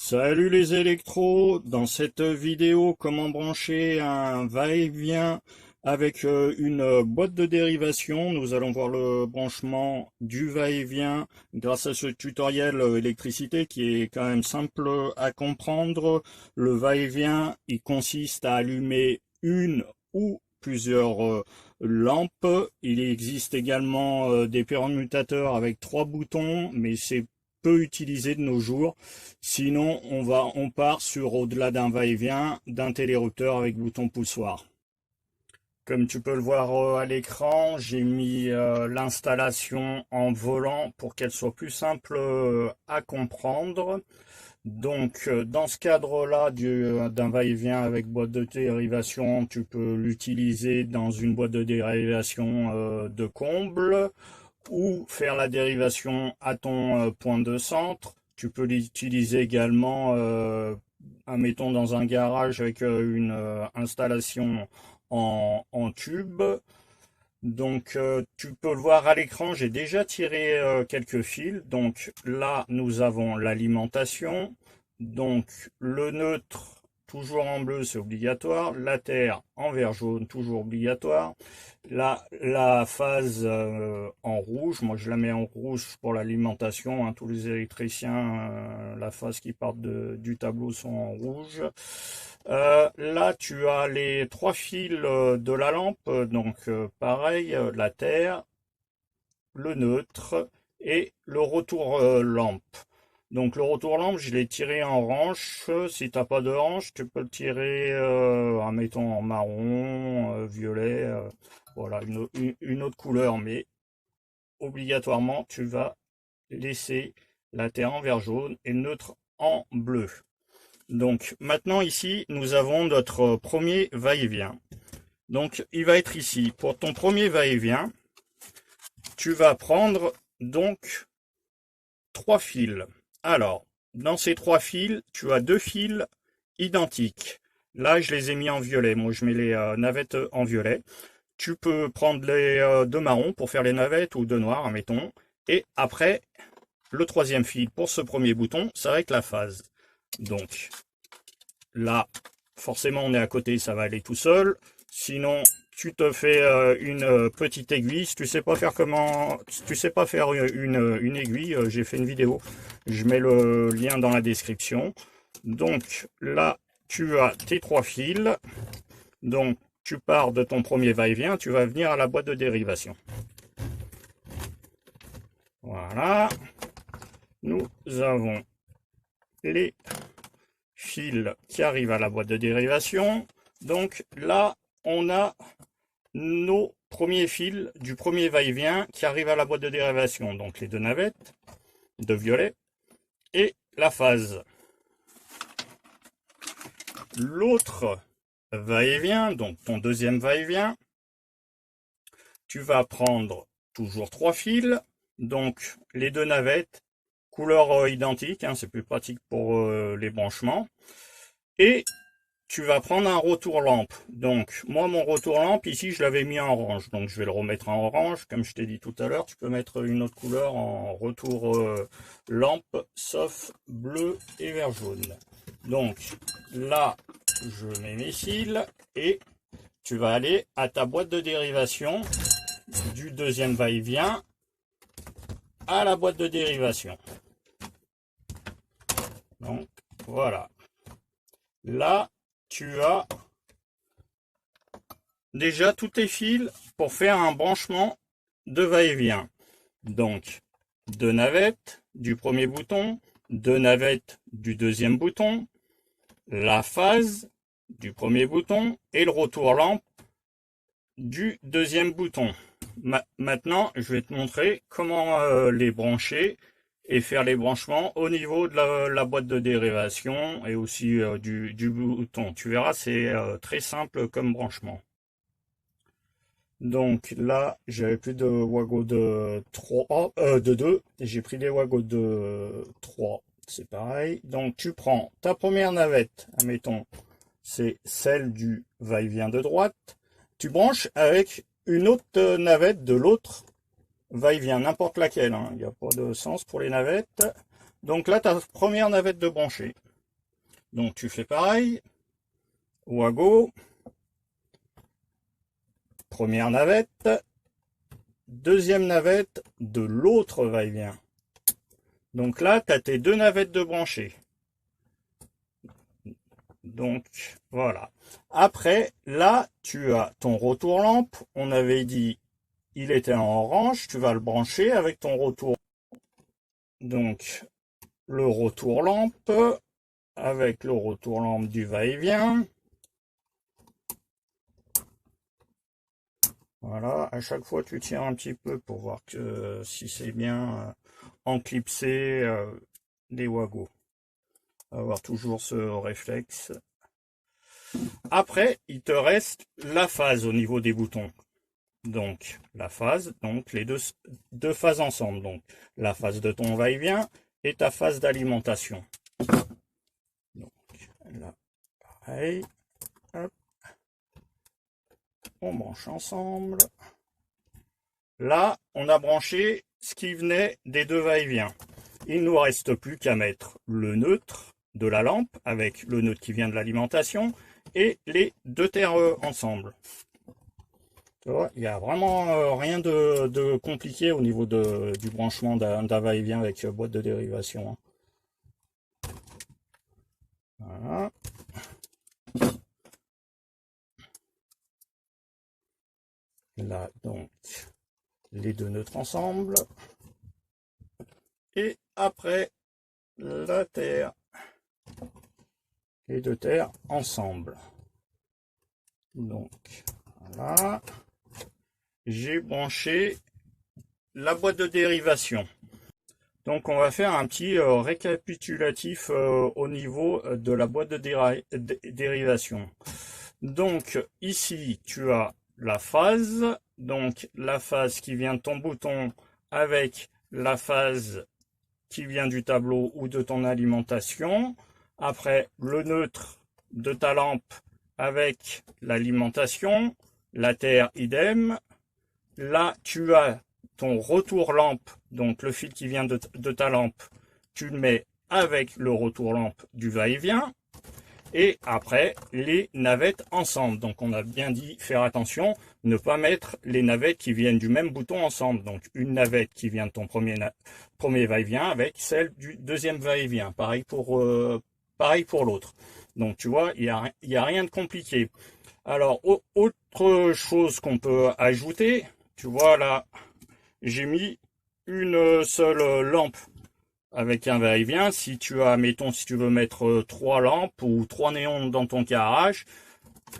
Salut les électros, dans cette vidéo, comment brancher un va-et-vient avec une boîte de dérivation. Nous allons voir le branchement du va-et-vient grâce à ce tutoriel électricité qui est quand même simple à comprendre. Le va-et-vient, il consiste à allumer une ou plusieurs lampes. Il existe également des permutateurs avec 3 boutons, mais c'est peu utilisé de nos jours. Sinon, on part sur au-delà d'un va-et-vient, d'un télérupteur avec bouton poussoir. Comme tu peux le voir à l'écran, j'ai mis l'installation en volant pour qu'elle soit plus simple à comprendre. Donc, dans ce cadre-là d'un va-et-vient avec boîte de dérivation, tu peux l'utiliser dans une boîte de dérivation de comble ou faire la dérivation à ton point de centre. Tu peux l'utiliser également, admettons, dans un garage avec une installation en tube. Donc, tu peux le voir à l'écran, j'ai déjà tiré quelques fils. Donc là, nous avons l'alimentation. Donc, le neutre, toujours en bleu, c'est obligatoire. La terre en vert jaune, toujours obligatoire. La phase en rouge, moi je la mets en rouge pour l'alimentation, hein. Tous les électriciens, la phase qui part du tableau sont en rouge. Là tu as les 3 fils de la lampe, donc pareil, la terre, le neutre et le retour lampe. Donc le retour lampe, je l'ai tiré en hanche. Si t'as pas de hanche, tu peux le tirer, mettons en marron, violet, voilà, une autre couleur, mais obligatoirement, tu vas laisser la terre en vert jaune et le neutre en bleu. Donc maintenant ici, nous avons notre premier va-et-vient. Donc il va être ici. Pour ton premier va-et-vient, tu vas prendre donc 3 fils. Alors, dans ces 3 fils, tu as 2 fils identiques. Là, je les ai mis en violet. Moi, je mets les navettes en violet. Tu peux prendre les 2 marrons pour faire les navettes ou 2 noirs, admettons. Et après, le 3e fil pour ce premier bouton, ça va être la phase. Donc, là, forcément, on est à côté, ça va aller tout seul. Sinon, tu te fais une petite aiguille. Si tu sais pas faire une aiguille, j'ai fait une vidéo. Je mets le lien dans la description. Donc là, tu as tes 3 fils. Donc tu pars de ton premier va-et-vient, tu vas venir à la boîte de dérivation. Voilà. Nous avons les fils qui arrivent à la boîte de dérivation. Donc là, on a nos premiers fils du premier va-et-vient qui arrivent à la boîte de dérivation. Donc les 2 navettes de violet et la phase. L'autre va-et-vient, donc ton deuxième va-et-vient, tu vas prendre toujours 3 fils, donc les 2 navettes, couleur identique, hein, c'est plus pratique pour les branchements, et tu vas prendre un retour lampe. Donc moi mon retour lampe ici je l'avais mis en orange, donc je vais le remettre en orange. Comme je t'ai dit tout à l'heure, tu peux mettre une autre couleur en retour lampe, sauf bleu et vert jaune. Donc là je mets mes fils et tu vas aller à ta boîte de dérivation du deuxième va-et-vient à la boîte de dérivation. Donc voilà. Là, tu as déjà tous tes fils pour faire un branchement de va-et-vient. Donc, 2 navettes du premier bouton, 2 navettes du deuxième bouton, la phase du premier bouton et le retour lampe du deuxième bouton. Maintenant, je vais te montrer comment les brancher et faire les branchements au niveau de la boîte de dérivation et aussi du bouton. Tu verras, c'est très simple comme branchement. Donc là, j'avais plus de Wago de 3, de 2, et j'ai pris des Wago de 3. C'est pareil. Donc tu prends ta première navette, admettons, c'est celle du va-et-vient de droite. Tu branches avec une autre navette de l'autre va-et-vient, n'importe laquelle, hein. Il n'y a pas de sens pour les navettes. Donc là, ta première navette de brancher. Donc tu fais pareil, Wago, première navette, deuxième navette de l'autre va-et-vient. Donc là, tu as tes deux navettes de branchées. Donc voilà. Après, là, tu as ton retour lampe. On avait dit, il était en orange. Tu vas le brancher avec ton retour. Donc le retour lampe avec le retour lampe du va-et-vient. Voilà, à chaque fois tu tires un petit peu pour voir que si c'est bien enclipsé des wagos. Avoir toujours ce réflexe. Après, il te reste la phase au niveau des boutons. Donc la phase, donc les deux phases ensemble. Donc la phase de ton va-et-vient et ta phase d'alimentation. Donc là, pareil. Hop. On branche ensemble. Là, on a branché ce qui venait des deux va-et-vient. Il ne nous reste plus qu'à mettre le neutre de la lampe avec le neutre qui vient de l'alimentation et les deux terres ensemble. Tu vois, il n'y a vraiment rien de compliqué au niveau du branchement d'un va-et-vient avec boîte de dérivation. Voilà. Là, donc, les deux neutres ensemble. Et après, la terre. Les deux terres ensemble. Donc, voilà. J'ai branché la boîte de dérivation. Donc on va faire un petit récapitulatif au niveau de la boîte de dérivation. Donc ici tu as la phase, donc la phase qui vient de ton bouton avec la phase qui vient du tableau ou de ton alimentation. Après le neutre de ta lampe avec l'alimentation, la terre idem. Là, tu as ton retour lampe, donc le fil qui vient de ta lampe, tu le mets avec le retour lampe du va-et-vient. Et après, les navettes ensemble. Donc on a bien dit, faire attention, ne pas mettre les navettes qui viennent du même bouton ensemble. Donc une navette qui vient de ton premier va-et-vient avec celle du deuxième va-et-vient. Pareil pour l'autre. Donc tu vois, il y a rien de compliqué. Alors, autre chose qu'on peut ajouter, tu vois là, j'ai mis une seule lampe avec un va-et-vient. Si tu as, mettons, si tu veux mettre 3 lampes ou 3 néons dans ton carrelage,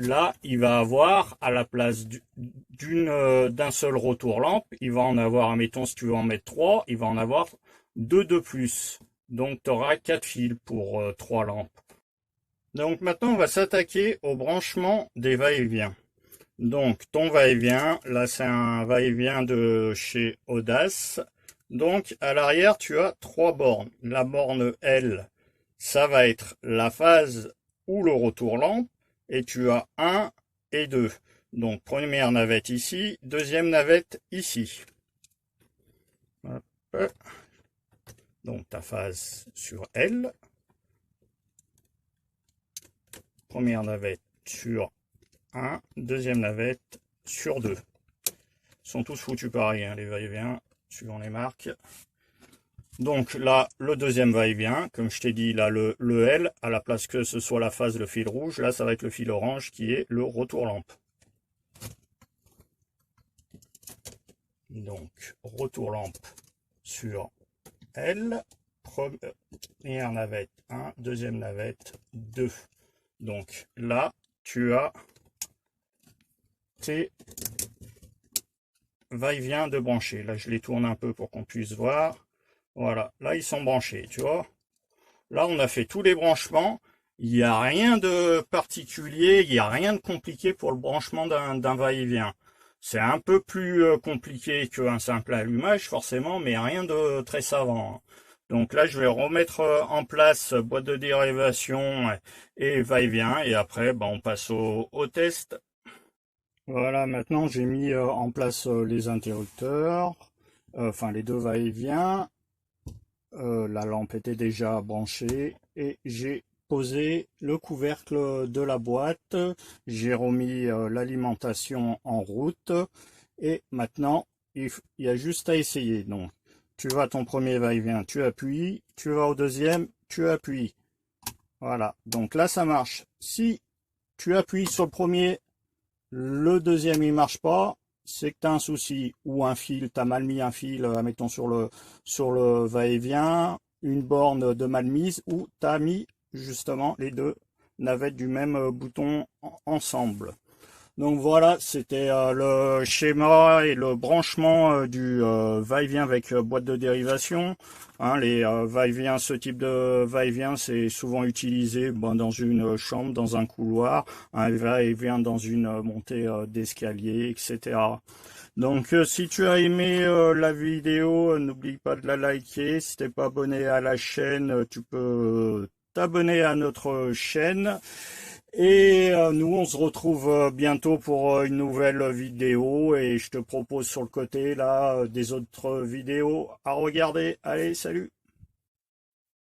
là, il va avoir à la place d'un seul retour lampe, il va en avoir, mettons, si tu veux en mettre 3, il va en avoir 2 de plus. Donc, tu auras 4 fils pour 3 lampes. Donc maintenant, on va s'attaquer au branchement des va-et-vient. Donc ton va-et-vient, là c'est un va-et-vient de chez Audace. Donc à l'arrière, tu as 3 bornes. La borne L, ça va être la phase ou le retour lampe. Et tu as 1 et 2. Donc première navette ici, deuxième navette ici. Hop. Donc ta phase sur L. Première navette sur 1, deuxième navette sur 2. Ils sont tous foutus pareil, hein, les va-et-vient, suivant les marques. Donc là, le deuxième va-et-vient, comme je t'ai dit, là, le L, à la place que ce soit la phase, le fil rouge, là, ça va être le fil orange qui est le retour lampe. Donc, retour lampe sur L, première navette 1, deuxième navette 2. Donc là, tu as tes va-et-vient de brancher. Là, je les tourne un peu pour qu'on puisse voir. Voilà, là, ils sont branchés, tu vois. Là, on a fait tous les branchements. Il n'y a rien de particulier, il n'y a rien de compliqué pour le branchement d'un va-et-vient. C'est un peu plus compliqué qu'un simple allumage, forcément, mais rien de très savant. Donc là, je vais remettre en place boîte de dérivation et va-et-vient. Et après, on passe au test. Voilà, maintenant j'ai mis en place les interrupteurs, enfin les deux va-et-vient. La lampe était déjà branchée et j'ai poser le couvercle de la boîte. J'ai remis l'alimentation en route et maintenant il y a juste à essayer. Donc tu vas à ton premier va-et-vient, tu appuies, tu vas au deuxième, tu appuies. Voilà, donc là ça marche. Si tu appuies sur le premier, le deuxième il marche pas, c'est que tu as un souci, ou un fil, tu as mal mis un fil, admettons sur le va-et-vient, une borne de mal mise, ou tu as mis justement les deux navettes du même bouton ensemble. Donc voilà, c'était le schéma et le branchement du va-et-vient avec boîte de dérivation. Hein, les va-et-vient, ce type de va-et-vient, c'est souvent utilisé dans une chambre, dans un couloir, un va-et-vient dans une montée d'escalier, etc. Donc si tu as aimé la vidéo, n'oublie pas de la liker. Si t'es pas abonné à la chaîne, tu peux t'abonner à notre chaîne. Et nous, on se retrouve bientôt pour une nouvelle vidéo et je te propose sur le côté là des autres vidéos à regarder. Allez, salut!